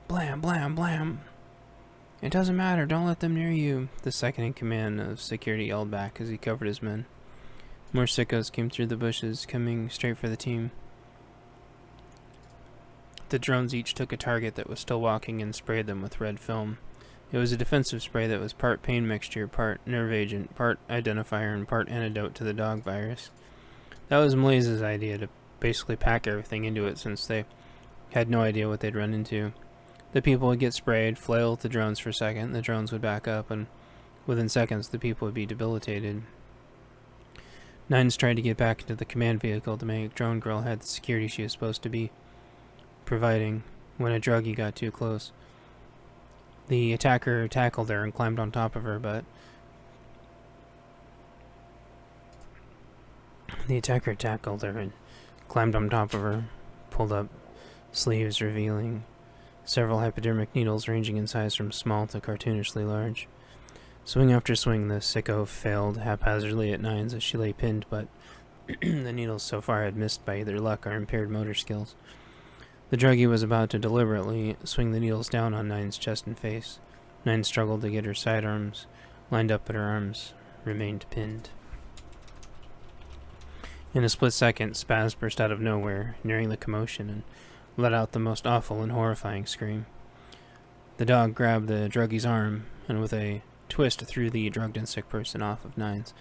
Blam, blam, blam. It doesn't matter, don't let them near you, the second-in-command of security yelled back as he covered his men. More sickos came through the bushes, coming straight for the team. The drones each took a target that was still walking and sprayed them with red film. It was a defensive spray that was part pain mixture, part nerve agent, part identifier, and part antidote to the dog virus. That was Malaze's idea, to basically pack everything into it since they had no idea what they'd run into. The people would get sprayed, flail at the drones for a second, the drones would back up, and within seconds the people would be debilitated. Nines tried to get back into the command vehicle to make Drone Girl had the security she was supposed to be providing when a druggie got too close. The attacker tackled her and climbed on top of her, but pulled up sleeves revealing several hypodermic needles ranging in size from small to cartoonishly large. Swing after swing, the sicko failed haphazardly at Nines as she lay pinned, but the needles so far had missed by either luck or impaired motor skills. The druggie was about to deliberately swing the needles down on Nine's chest and face. Nine struggled to get her sidearms lined up, but her arms remained pinned. In a split second, Spaz burst out of nowhere, nearing the commotion, and let out the most awful and horrifying scream. The dog grabbed the druggie's arm, and with a twist threw the drugged and sick person off of Nines.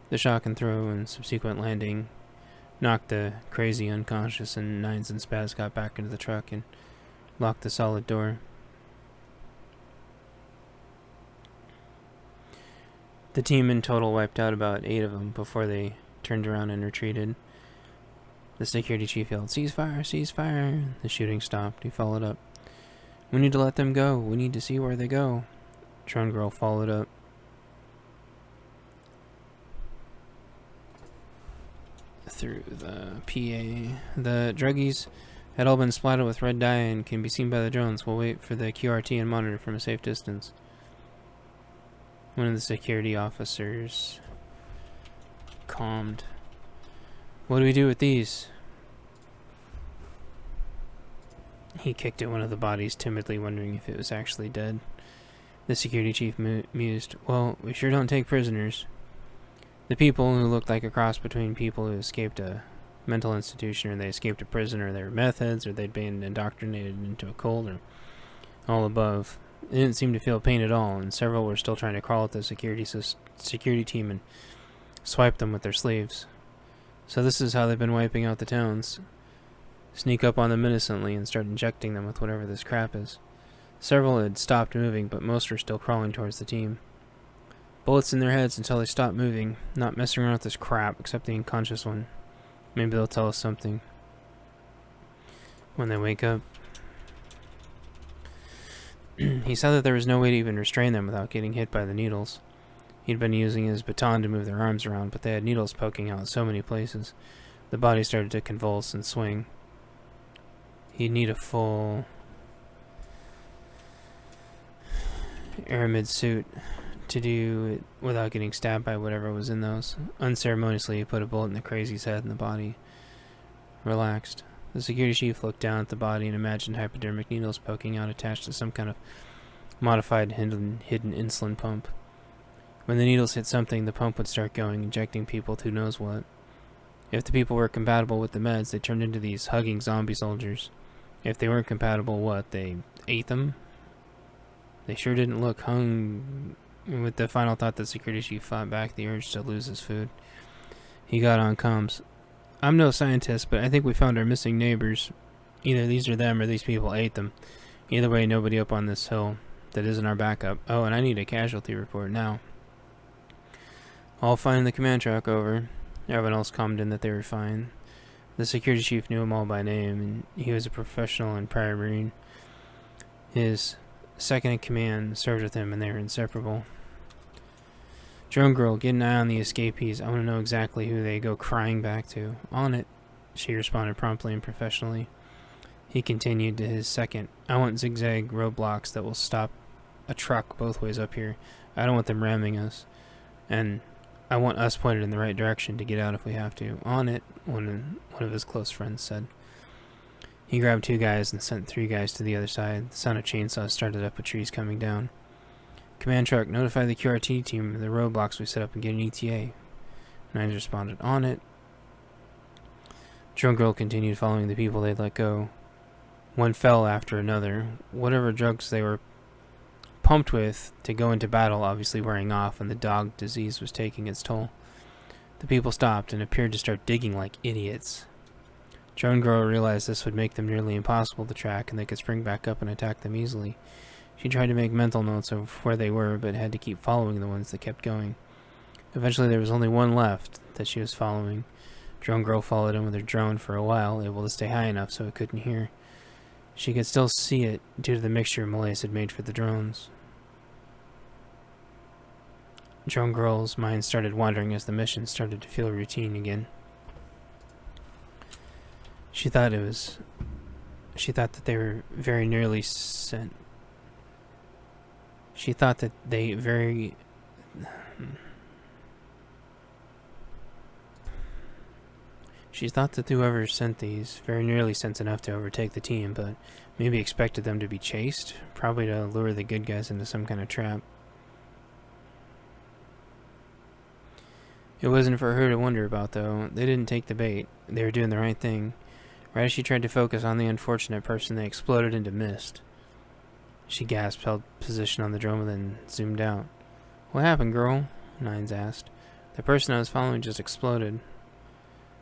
The shock and throw and subsequent landing knocked the crazy unconscious, and Nines and Spaz got back into the truck and locked the solid door. The team in total wiped out about 8 of them before they turned around and retreated. The security chief yelled, "Ceasefire, ceasefire!" The shooting stopped. He followed up. "We need to let them go. We need to see where they go." Drone Girl followed up. Through the PA. The druggies had all been splattered with red dye and can be seen by the drones. We'll wait for the QRT and monitor from a safe distance. One of the security officers calmed. "What do we do with these?" He kicked at one of the bodies, timidly wondering if it was actually dead. The security chief mused, "Well, we sure don't take prisoners." The people, who looked like a cross between people who escaped a mental institution or they escaped a prison, or they were meth heads, or they'd been indoctrinated into a cult, or all above, they didn't seem to feel pain at all, and several were still trying to crawl at the security team and swipe them with their sleeves. So this is how they've been wiping out the towns. Sneak up on them innocently and start injecting them with whatever this crap is. Several had stopped moving, but most were still crawling towards the team. Bullets in their heads until they stopped moving, not messing around with this crap, except the unconscious one. Maybe they'll tell us something when they wake up. He said that there was no way to even restrain them without getting hit by the needles. He'd been using his baton to move their arms around, but they had needles poking out so many places. The body started to convulse and swing. He'd need a full aramid suit to do it without getting stabbed by whatever was in those. Unceremoniously, he put a bullet in the crazy's head, and the body relaxed. The security chief looked down at the body and imagined hypodermic needles poking out, attached to some kind of modified hidden insulin pump. When the needles hit something, the pump would start going, injecting people with who knows what. If the people were compatible with the meds, they turned into these hugging zombie soldiers. If they weren't compatible, what? They ate them? They sure didn't look hung. With the final thought, the security chief fought back the urge to lose his food. He got on comms. "I'm no scientist, but I think we found our missing neighbors. Either these are them or these people ate them. Either way, nobody up on this hill that isn't our backup. Oh, and I need a casualty report now." "All fine in the command truck, over." Everyone else calmed in that they were fine. The security chief knew them all by name, and he was a professional and prior Marine. His second-in-command served with him, and they were inseparable. "Drone Girl, get an eye on the escapees. I want to know exactly who they go crying back to." "On it," she responded promptly and professionally. He continued to his second. "I want zigzag roadblocks that will stop a truck both ways up here. I don't want them ramming us. And I want us pointed in the right direction to get out if we have to." "On it," one of his close friends said. He grabbed 2 guys and sent 3 guys to the other side. The sound of chainsaws started up with trees coming down. Command truck, notify the QRT team of the roadblocks we set up and get an ETA. Nines responded, on it. Drone Girl continued following the people they'd let go. One fell after another. Whatever drugs they were pumped with to go into battle obviously wearing off, and the dog disease was taking its toll. The people stopped and appeared to start digging like idiots. Drone Girl realized this would make them nearly impossible to track, and they could spring back up and attack them easily. She tried to make mental notes of where they were, but had to keep following the ones that kept going. Eventually there was only one left that she was following. Drone Girl followed him with her drone for a while, able to stay high enough so it couldn't hear. She could still see it due to the mixture Malaise had made for the drones. Drone Girl's mind started wandering as the mission started to feel routine again. She thought that they were very nearly sent. She thought that they very... She thought that whoever sent these very nearly sent enough to overtake the team, but maybe expected them to be chased, probably to lure the good guys into some kind of trap. It wasn't for her to wonder about, though. They didn't take the bait. They were doing the right thing. Right as she tried to focus on the unfortunate person, they exploded into mist. She gasped, held position on the drone, and then zoomed out. What happened, girl? Nines asked. The person I was following just exploded.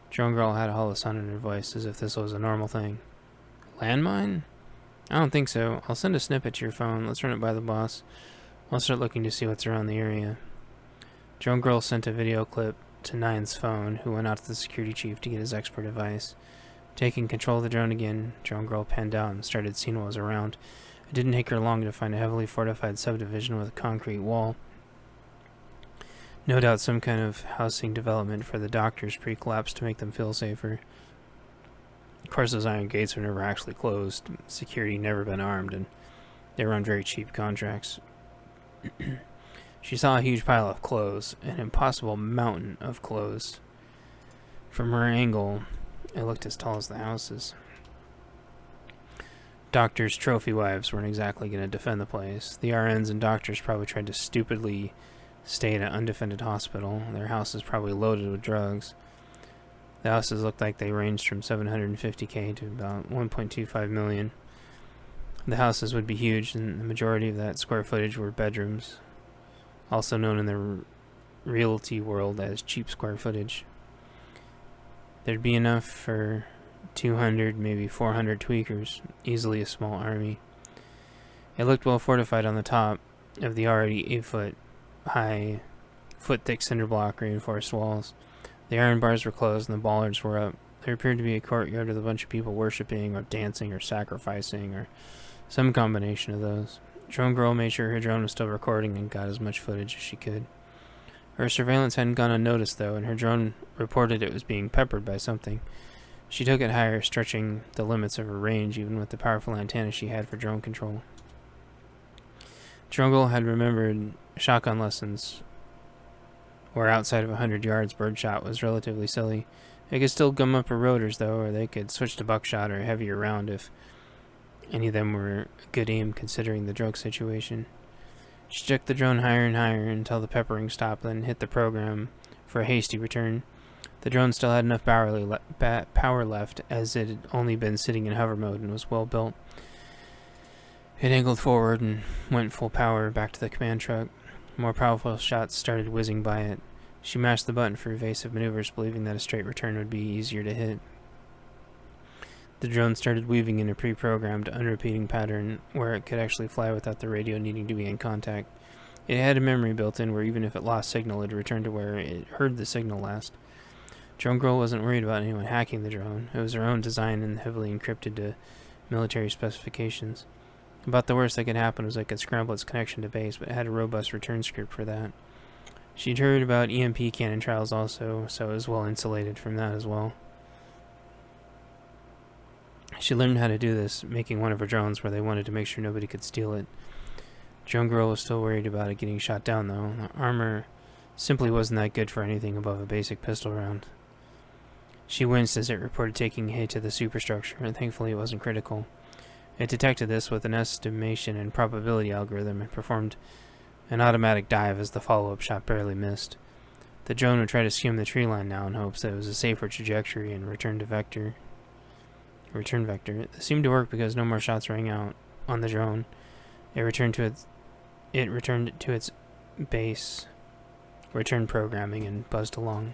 Drone Girl had a hollow sound in her voice, as if this was a normal thing. Landmine? I don't think so. I'll send a snippet to your phone. Let's run it by the boss. I'll start looking to see what's around the area. Drone Girl sent a video clip to Nine's phone, who went out to the security chief to get his expert advice. Taking control of the drone again, Drone Girl panned out and started seeing what was around. It didn't take her long to find a heavily fortified subdivision with a concrete wall. No doubt some kind of housing development for the doctors pre-collapse to make them feel safer. Of course, those iron gates were never actually closed. Security never been armed, and they were on very cheap contracts. She saw a huge pile of clothes, an impossible mountain of clothes. From her angle, it looked as tall as the houses. Doctors' trophy wives weren't exactly going to defend the place. The RNs and doctors probably tried to stupidly stay in an undefended hospital. Their houses probably loaded with drugs. The houses looked like they ranged from $750K to about $1.25 million. The houses would be huge, and the majority of that square footage were bedrooms, also known in the realty world as cheap square footage. There'd be enough for 200, maybe 400 tweakers, easily a small army. It looked well fortified on the top of the already 8-foot high, foot-thick cinder block reinforced walls. The iron bars were closed and the bollards were up. There appeared to be a courtyard with a bunch of people worshipping or dancing or sacrificing or some combination of those. Drone Girl made sure her drone was still recording and got as much footage as she could. Her surveillance hadn't gone unnoticed, though, and her drone reported it was being peppered by something. She took it higher, stretching the limits of her range, even with the powerful antenna she had for drone control. Drone Girl had remembered shotgun lessons, where outside of 100 yards, birdshot was relatively silly. They could still gum up her rotors, though, or they could switch to buckshot or a heavier round if any of them were good aim considering the drug situation. She took the drone higher and higher until the peppering stopped, then hit the program for a hasty return. The drone still had enough power left, as it had only been sitting in hover mode and was well built. It angled forward and went full power back to the command truck. More powerful shots started whizzing by it. She mashed the button for evasive maneuvers, believing that a straight return would be easier to hit. The drone started weaving in a pre-programmed, unrepeating pattern where it could actually fly without the radio needing to be in contact. It had a memory built in where even if it lost signal, it would return to where it heard the signal last. Drone Girl wasn't worried about anyone hacking the drone. It was her own design and heavily encrypted to military specifications. About the worst that could happen was it could scramble its connection to base, but it had a robust return script for that. She'd heard about EMP cannon trials also, so it was well insulated from that as well. She learned how to do this, making one of her drones where they wanted to make sure nobody could steal it. Drone Girl was still worried about it getting shot down, though. The armor simply wasn't that good for anything above a basic pistol round. She winced as it reported taking a hit to the superstructure, and thankfully it wasn't critical. It detected this with an estimation and probability algorithm and performed an automatic dive as the follow-up shot barely missed. The drone would try to skim the tree line now in hopes that it was a safer trajectory and return vector. It seemed to work because no more shots rang out on the drone. It returned to its base, returned programming, and buzzed along.